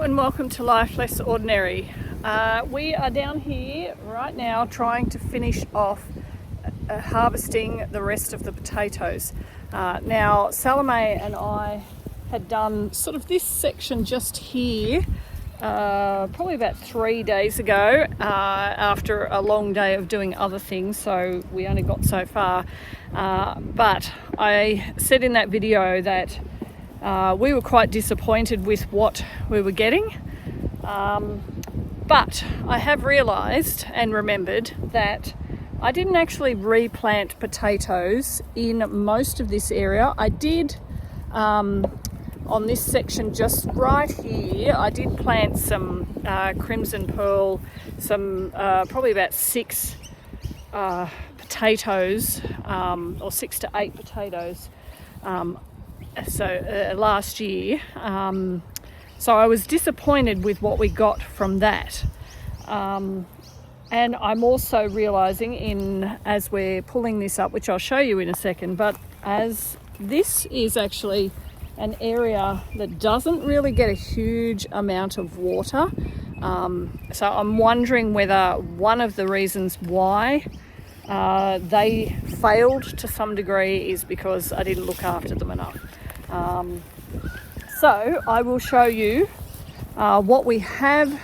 and welcome to Life Less Ordinary. We are down here right now trying to finish off harvesting the rest of the potatoes. Now Salome and I had done sort of this section just here probably about 3 days ago after a long day of doing other things, so we only got so far. But I said in that video that we were quite disappointed with what we were getting, but I have realised and remembered that I didn't actually replant potatoes in most of this area. I did on this section just right here. I did plant some crimson pearl, some probably about 6 potatoes, or 6 to 8 potatoes last year. So I was disappointed with what we got from that. And I'm also realising as we're pulling this up, which I'll show you in a second, but as this is actually an area that doesn't really get a huge amount of water. So I'm wondering whether one of the reasons why they failed to some degree is because I didn't look after them enough. So I will show you what we have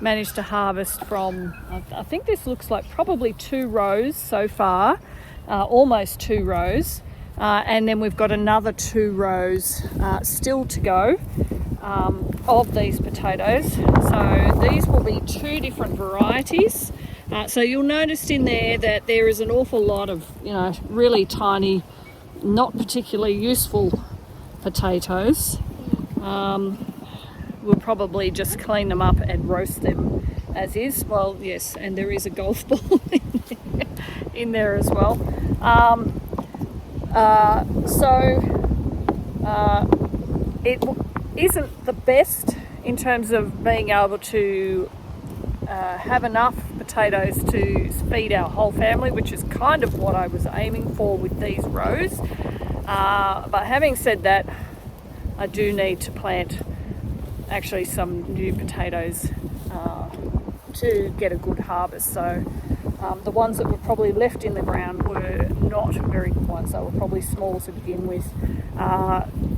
managed to harvest from. I think this looks like probably 2 rows so far, almost 2 rows, and then we've got another 2 rows still to go of these potatoes. So these will be 2 different varieties. So you'll notice in there that there is an awful lot of, really tiny, not particularly useful potatoes. We'll probably just clean them up and roast them as is. Well, yes, and there is a golf ball in there as well. It isn't the best in terms of being able to have enough potatoes to feed our whole family, which is kind of what I was aiming for with these rows. But having said that, I do need to plant actually some new potatoes to get a good harvest. So the ones that were probably left in the ground were not very good ones. They were probably small to begin with,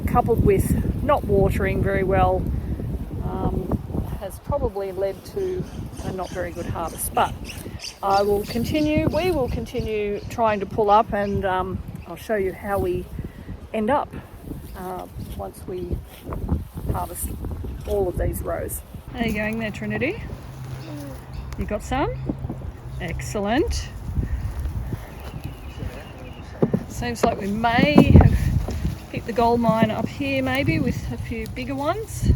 coupled with not watering very well, has probably led to a not very good harvest. But we will continue trying to pull up, and I'll show you how we end up once we harvest all of these rows. How are you going there, Trinity? You got some? Excellent. Seems like we may have hit the gold mine up here, maybe with a few bigger ones.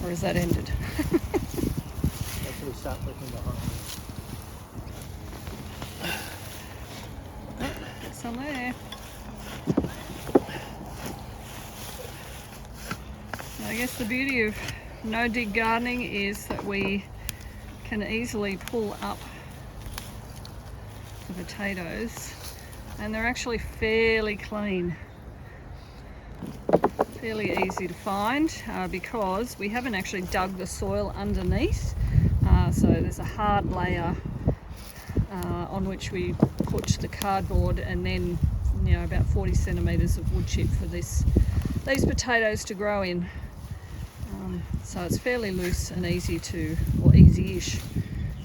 Or has that ended? Actually start looking behind. Oh, some there. I guess the beauty of no dig gardening is that we can easily pull up the potatoes, and they're actually fairly clean, fairly easy to find, because we haven't actually dug the soil underneath, so there's a hard layer on which we put the cardboard, and then about 40 centimetres of wood chip for these potatoes to grow in. So it's fairly loose and easy-ish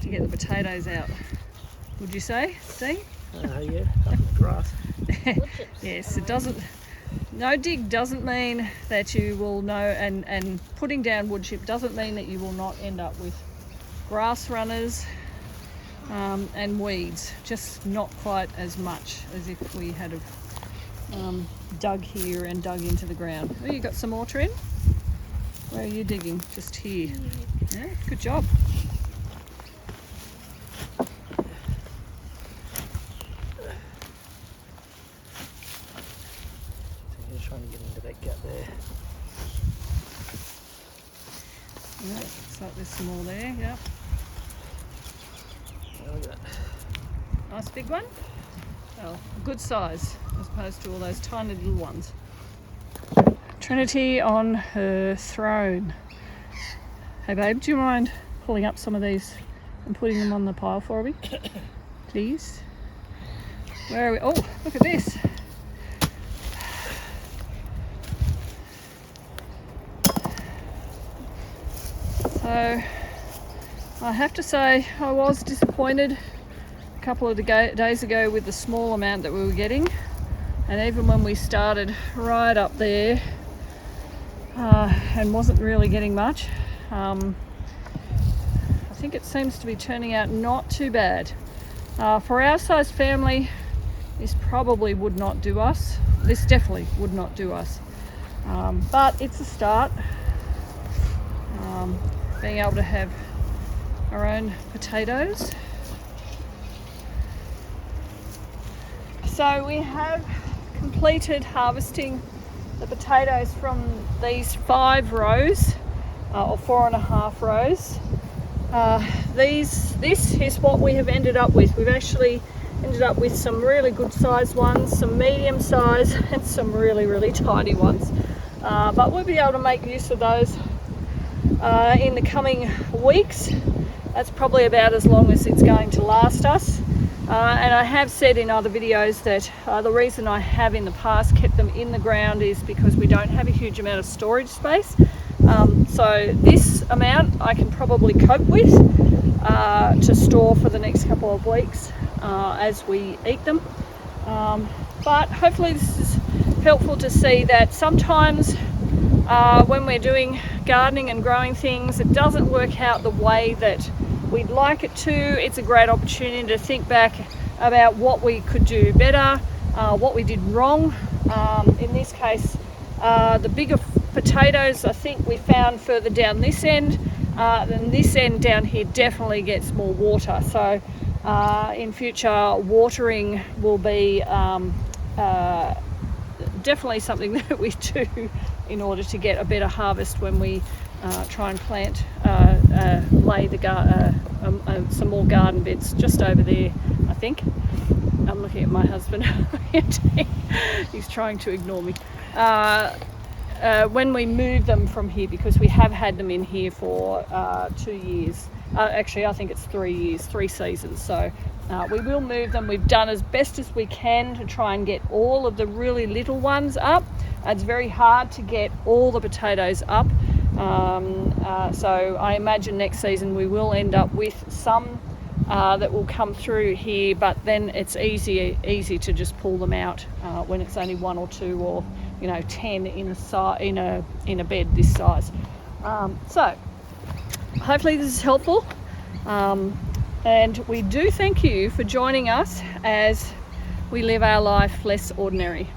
to get the potatoes out. Would you say, Steve? Yeah, up in the grass. Yes, it doesn't. No dig doesn't mean that you will know, and putting down wood chip doesn't mean that you will not end up with grass runners and weeds. Just not quite as much as if we had dug here and dug into the ground. Oh, you got some more, Trin? Where are you digging? Just here. Yeah, good job. Just trying to get into that gap there. Yeah, looks like there's some more there. Yep. Nice big one. Well, a good size as opposed to all those tiny little ones. Trinity on her throne. Hey babe, do you mind pulling up some of these and putting them on the pile for me? Please. Where are we? Oh, look at this. So I have to say I was disappointed a couple of days ago with the small amount that we were getting, and even when we started right up there and wasn't really getting much, I think it seems to be turning out not too bad. For our size family, this probably would not do us. This definitely would not do us, but it's a start. Being able to have our own potatoes. So we have completed harvesting the potatoes from these 5 rows, or 4.5 rows. This is what we have ended up with. We've actually ended up with some really good sized ones, some medium size, and some really tiny ones. But we'll be able to make use of those in the coming weeks. That's probably about as long as it's going to last us. And I have said in other videos that the reason I have in the past kept them in the ground is because we don't have a huge amount of storage space. So this amount I can probably cope with to store for the next couple of weeks as we eat them. But hopefully this is helpful to see that sometimes when we're doing gardening and growing things, it doesn't work out the way that we'd like it to. It's a great opportunity to think back about what we could do better, what we did wrong. In this case, the bigger potatoes I think we found further down this end, then this end down here definitely gets more water. So in future, watering will be definitely something that we do in order to get a better harvest when we try and plant, lay some more garden beds just over there, I think. I'm looking at my husband. He's trying to ignore me. When we move them from here, because we have had them in here for 2 years. Actually, I think it's 3 years, 3 seasons. So we will move them. We've done as best as we can to try and get all of the really little ones up. It's very hard to get all the potatoes up. So I imagine next season we will end up with some that will come through here, but then it's easy to just pull them out when it's only 1 or 2 or 10 in a bed this size. So hopefully this is helpful, and we do thank you for joining us as we live our life less ordinary.